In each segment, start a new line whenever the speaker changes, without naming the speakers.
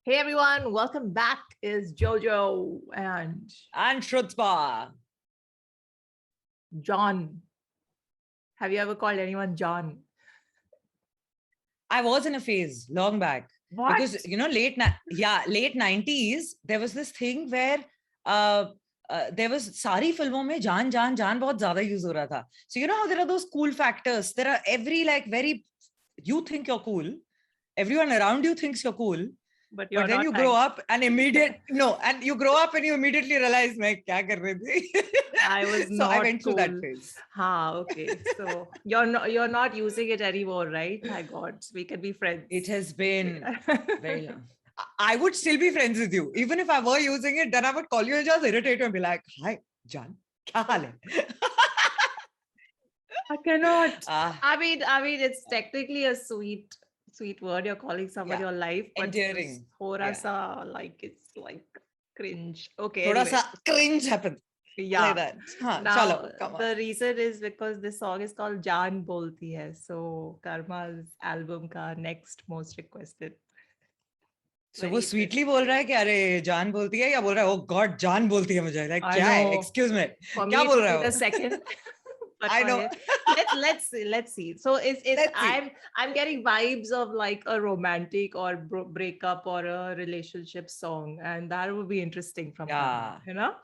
Hey everyone, welcome back. Is Jojo and
Shrutspa.
John. Have you ever called anyone John?
I was in a phase long back.
What?
Because late 90s, there was this thing where there was सारी फिल्मों में जान बहुत ज्यादा use हो रहा था. So you know how there are those cool factors. There are you think you're cool. Everyone around you thinks you're cool. But then you grow up and you grow up and you immediately realize मैं क्या कर रही थी.
I was
so
not
I went
cool.
through that phase.
Okay. So you're not using it anymore, right? My God, we can be friends.
It has been very long. I would still be friends with you. Even if I were using it, then I would call you and just irritate you and be like, hi, John, क्या हाल है?
I cannot. I mean, it's technically a sweet word. You're calling somebody your life, but
endearing.
It's like cringe. Okay.
Thoda
anyway.
sa cringe happened.
Yeah.
Like that.
Now,
chalo, come on.
The reason is because this song is called Jaan Bolti Hai. So Karma's album ka next most requested.
So वो sweetly बोल रहा है कि अरे जान बोलती है या बोल रहा है oh God जान बोलती है मुझे like क्या है excuse me क्या बोल रहा है
the second
I know.
let's see. So I'm getting vibes of like a romantic or breakup or a relationship song, and that would be interesting from Karma, you know.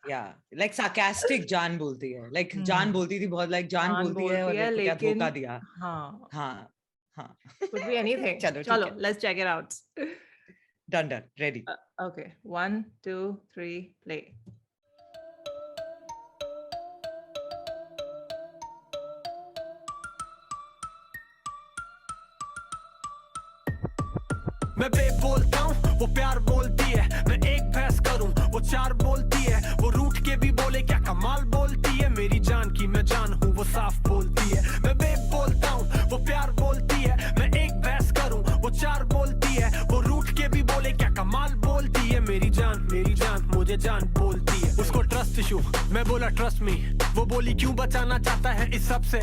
Yeah, like sarcastic जान बोलती है like जान बोलती थी बहुत like जान बोलती है और क्या धोखा दिया. हाँ.
Could be anything. Chalo, let's check it out.
Done. Ready.
Okay. 1, 2, 3, play.
मैं बे बोलता हूँ वो प्यार बोलती है मैं एक भैंस करूँ वो चार बोलती है वो रूठ के भी बोले क्या कमाल बोलती है मेरी जान की मैं जान हूँ वो साफ बोलती है मैं बे बोलता हूँ वो प्यार बोलती है मैं एक भैंस करूँ वो चार बोलती है वो रूठ के भी बोले क्या कमाल बोलती है मेरी जान मुझे जान बोलती है उसको ट्रस्ट इशू मैं बोला ट्रस्ट मी वो बोली क्यों बचाना चाहता है इस सब से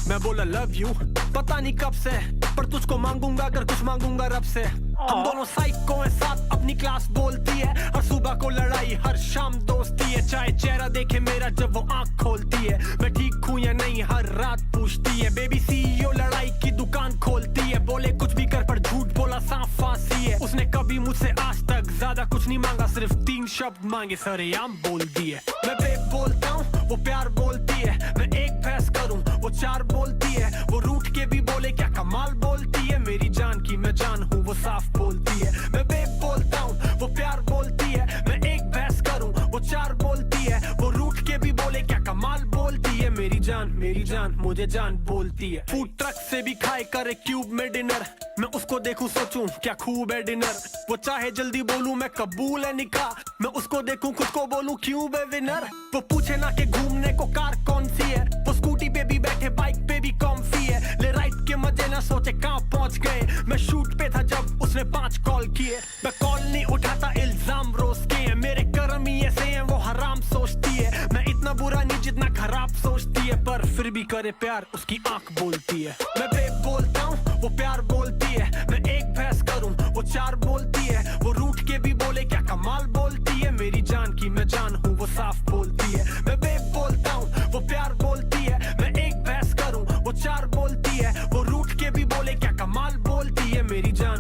मैं बोला लव यू पता नहीं कब से पर तुझको मांगूंगा अगर कुछ मांगूंगा रब से हम दोनों साइको हैं साथ अपनी क्लास बोलती है हर सुबह को लड़ाई हर शाम दोस्ती है चाहे चेहरा देखे मेरा जब वो आंख खोलती है मैं ठीक हूँ या नहीं हर रात पूछती है बेबी सीईओ लड़ाई की दुकान खोलती है बोले कुछ भी कर पर झूठ बोला सांप फांसी है उसने कभी मुझसे आज तक ज्यादा कुछ नहीं मांगा सिर्फ 3 शब्द मांगे सरेआम बोल दिए मैं बेब बोलता हूँ वो प्यार बोलती है मैं एक भैंस करूँ वो चार बोलती है वो रूठ के भी बोले क्या कमाल बोलती है मेरी जान की मैं जान हूँ वो साफ बोलती है मैं बेब बोलता हूँ वो प्यार बोलती है मैं एक भैंस करूँ वो चार बोलती है वो रूठ के भी बोले क्या कमाल बोलती है मेरी जान मुझे जान बोलती है फूड ट्रक से भी खाए करे क्यूब में डिनर मैं उसको देखूं सोचूं क्या खूब है डिनर वो चाहे जल्दी बोलूं मैं कबूल है निकाह मैं उसको देखूं खुद को बोलूं क्यों है विनर वो पूछे ना कि घूमने को कार कौन सी है वो स्कूटी पे भी बैठे बाइक पे भी कॉम्फी है ले राइड के मजे ना सोचे कहाँ पहुंच गए मैं शूट पे था जब उसने 5 कॉल किए मैं कॉल नहीं उठाता इल्जाम रोज के हैं मेरे कर्म ही ऐसे हैं वो हराम सोचती है मैं इतना बुरा नहीं जितना खराब सोचती है पर फिर भी करे प्यार उसकी आंख बोलती है मैं बेब बोलता हूँ वो प्यार बोलती है मैं एक भैंस करूँ वो चार बोलती है वो रूठ के भी बोले क्या कमाल बोलती है मेरी जान की मैं जान हूँ वो साफ बोलती है मैं बेब बोलता हूँ वो प्यार बोलती है मैं एक भैंस करूँ वो चार बोलती है वो रूठ के भी बोले क्या कमाल बोलती है मेरी जान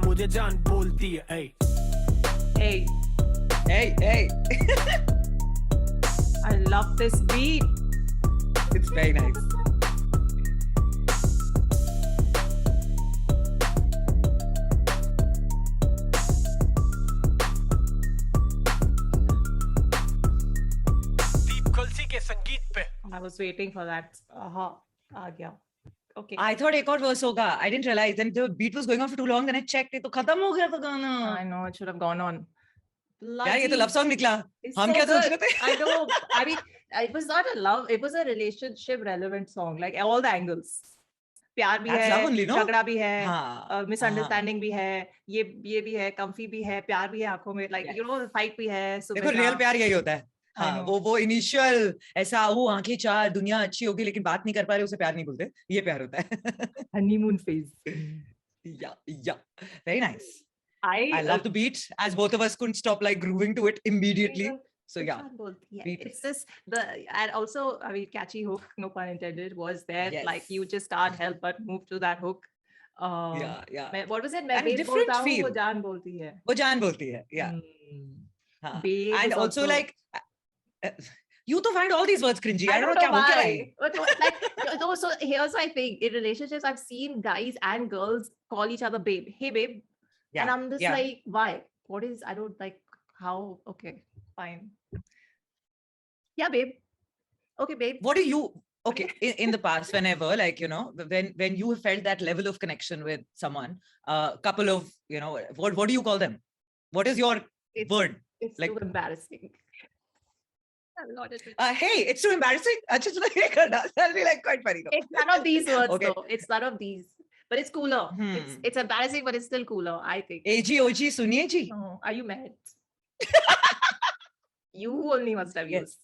मुझे जान बोलती है
Hey.
I love this beat.
It's very nice.
दीप खलसी के संगीत पे
I was waiting for that. आ गया. Okay.
I thought एक और verse होगा. I didn't realize. Then the beat was going on for too long. Then I checked. तो खत्म हो गया था गाना.
I know it should have gone on.
यार ये तो लव सॉन्ग निकला. हम क्या सोच रहे थे?
I know. I mean, it was not a love. It was a relationship relevant song. Like all the angles. प्यार भी है, झगड़ा भी है, मिसअंडरस्टैंडिंग भी है, ये भी है, कंफी भी है, प्यार भी है आंखों में, like you know, फाइट भी है.
देखो रियल प्यार यही होता है. हाँ, वो इनिशियल ऐसा वो आंखें चार दुनिया अच्छी होगी लेकिन बात नहीं कर पा रहे उसे प्यार नहीं बोलते ये प्यार होता है.
Honeymoon phase.
Yeah, very nice. I love the beat, as both of us couldn't stop like grooving to it immediately. So yeah,
it's just and also, I mean, catchy hook, no pun intended, was there.
Yes.
Like you just can't help but move to that hook.
Yeah.
What was it?
And
मैं
different
बोलता हूँ,
feel.
वो जान बोलती है.
वो जान बोलती है. Yeah. हाँ.
Babe
And
is
also like, you to find all these words cringy. I don't know
why. Like, so here's my thing. In relationships, I've seen guys and girls call each other babe. Hey, babe.
Yeah.
And I'm just like, why? What is, I don't like how, okay, fine. Yeah, babe. Okay, babe.
What do you, okay, in the past, whenever, like, you know, when you felt that level of connection with someone, couple of, you know, what do you call them? What is your word?
It's
like,
too embarrassing.
Hey, it's too embarrassing. That'll be like quite funny though.
It's none of these words though. It's none of these. But it's cooler. It's embarrassing, but it's still cooler, I think.
AG, OG, suniye ji.
Oh, are you mad? You only must have used.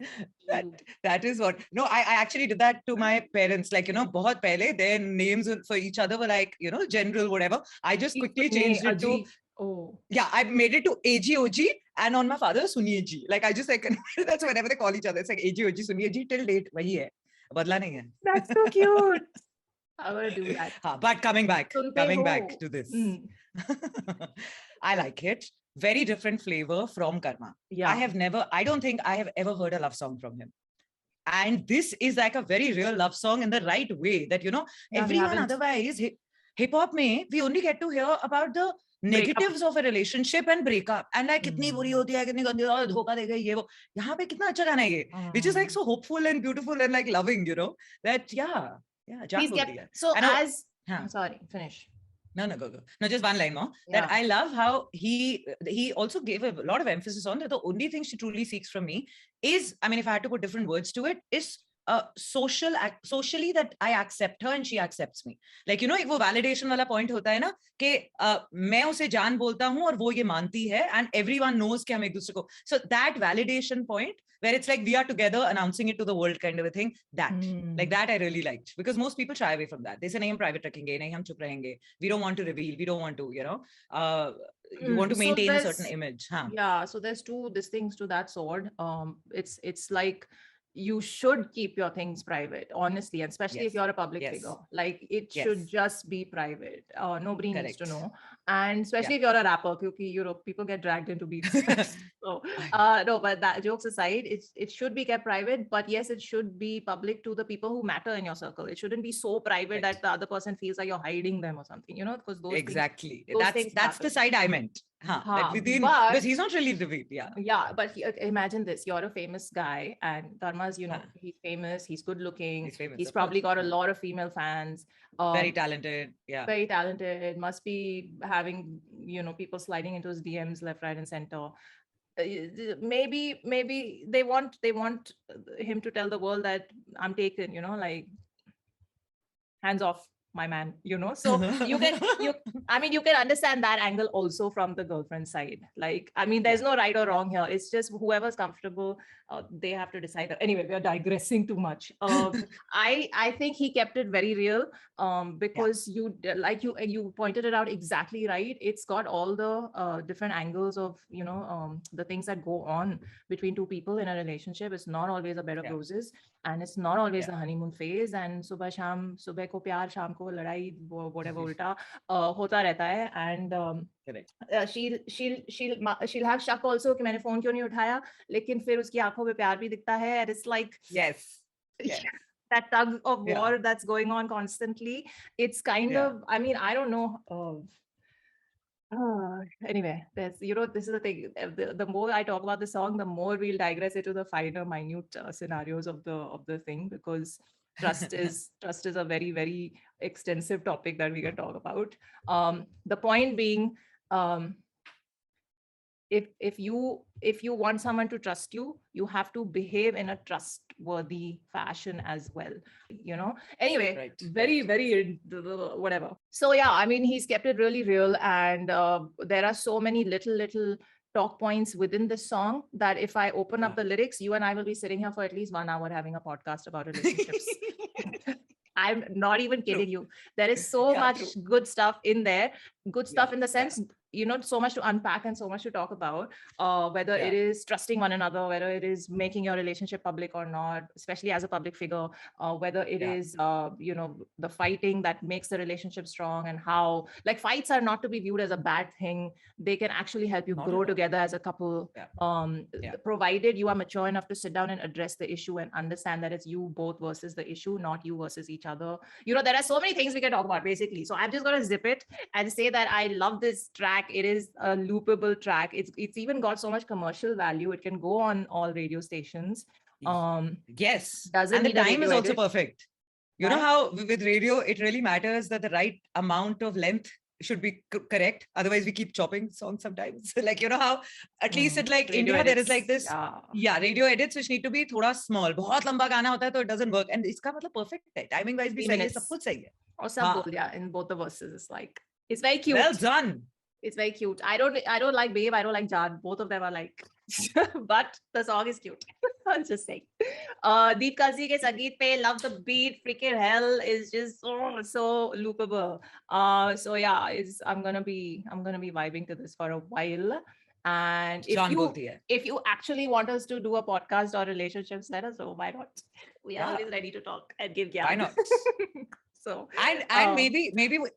That is what. No, I actually did that to my parents. Like, you know, bahut pehle, their names for each other were like, you know, general, whatever. I just quickly changed it to.
Oh.
Yeah, I made it to AG, OG, and on my father, Suniye ji. Like, I just like, that's whenever they call each other, it's like AG, OG, Suniye ji till date. Wahi hai. Badla nahi hai.
That's so cute. I want to do that.
But coming back to this. I like it. Very different flavor from Karma.
Yeah.
I don't think I have ever heard a love song from him. And this is like a very real love song in the right way that, you know, everyone otherwise, hip hop mein, we only get to hear about the negatives of a relationship and breakup. And like, kitni buri hoti hai, kitni gandi hoti hai, dhoka de gayi, ye wo. Yahan pe kitna acha gana hai ye, which is like so hopeful and beautiful and like loving, you know, that, yeah.
So as, sorry, finish.
No, go. No, just one line more. Yeah. That I love how he also gave a lot of emphasis on that the only thing she truly seeks from me is, I mean, if I had to put different words to it, is socially that I accept her and she accepts me. Like, you know, एक वो validation वाला point होता है ना कि मैं उसे जान बोलता हूँ और वो ये मानती है and everyone knows कि हम एक दूसरे को. So that validation point where it's like we are together announcing it to the world kind of a thing, like that I really liked, because most people shy away from that. They say nahi hum private rakhenge, nahi hum chup rahenge, we don't want to reveal, we don't want to, you know, you want to maintain a certain image.
Yeah, so there's two things to that sword. It's like you should keep your things private, honestly, and especially if you're a public figure. Like it should just be private. Nobody needs to know. And especially if you're a rapper, because you know people get dragged into beats. So no, but that jokes aside, it should be kept private. But yes, it should be public to the people who matter in your circle. It shouldn't be so private that the other person feels like you're hiding them or something. You know, because those
that's the side I meant. Because he's not really revealed.
Yeah, but imagine this: you're a famous guy, and Karma's, you know, he's famous, he's good looking, he's probably got a lot of female fans.
Very talented,
very talented. Must be having, you know, people sliding into his DMs left, right, and center. Maybe they want him to tell the world that I'm taken. You know, like hands off my man, you know. So you can understand that angle also from the girlfriend side. Like, I mean, there's no right or wrong here. It's just whoever's comfortable, they have to decide. Anyway, we are digressing too much. I think he kept it very real, because you pointed it out exactly right. It's got all the different angles of, you know, the things that go on between two people in a relationship. It's not always a bed of roses, and it's not always the honeymoon phase. And subah ko pyar, sham ko ladai, whatever ulta hota rehta hai. And she'll have shak also कि मैंने phone क्यों नहीं उठाया, लेकिन फिर उसकी आंखों में प्यार भी दिखता है. And it's like that tug of war that's going on constantly. It's kind of, I mean, I don't know. Anyway, there's, you know, this is the thing. The more I talk about the song, the more we'll digress into the finer, minute scenarios of the thing, because trust is a very, very extensive topic that we can talk about. The point being, if you want someone to trust you, you have to behave in a trustworthy fashion as well, you know. Anyway, very whatever. So yeah, I mean, he's kept it really real, and there are so many little talk points within the song that if I open up the lyrics, you and I will be sitting here for at least 1 hour having a podcast about relationships. I'm not even kidding you. There is so much good stuff in there. Good stuff in the sense, so much to unpack and so much to talk about, whether it is trusting one another, whether it is making your relationship public or not, especially as a public figure, whether it is, the fighting that makes the relationship strong, and how like fights are not to be viewed as a bad thing. They can actually help you grow together as a couple, provided you are mature enough to sit down and address the issue and understand that it's you both versus the issue, not you versus each other. There are so many things we can talk about basically. So I'm just going to zip it and say that I love this track. It is a loopable track. It's even got so much commercial value. It can go on all radio stations.
Yes.
And
the time is also perfect. You know how with radio, it really matters that the right amount of length should be correct. Otherwise, we keep chopping songs sometimes. Like, how at least in like India, edits. There is like this, radio edits which need to be thoda small. बहुत लंबा गाना होता है तो it doesn't work. And इसका मतलब perfect है. Timing wise भी सही है, सब कुछ सही है.
Or some in both the verses. It's like, it's very cute.
Well done.
It's very cute. I don't like Babe. I don't like Jaan. Both of them are like, but the song is cute. I'm just saying. Deep Kalsi ke Sangeet pe love the beat. Freaking hell is just so loopable. So yeah, I'm gonna be vibing to this for a while. And if you actually want us to do a podcast or relationships, let us know. Why not? We are always ready to talk and give gyan.
Why not?
So
and maybe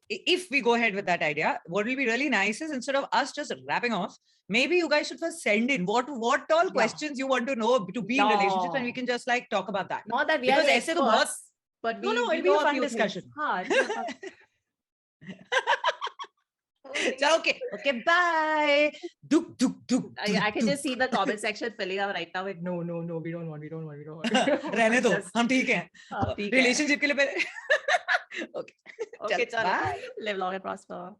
if we go ahead with that idea, what will be really nice is instead of us just wrapping off, maybe you guys should first send in what all questions you want to know to be in relationships, and we can just like talk about that.
Not that we are experts, but
it'll be a fun discussion. Okay, bye.
I can just see the comment section filling up right now with no, we don't want.
रहने दो, हम ठीक हैं. Relationship के लिए पहले. Okay.
Okay, bye. Live long and prosper.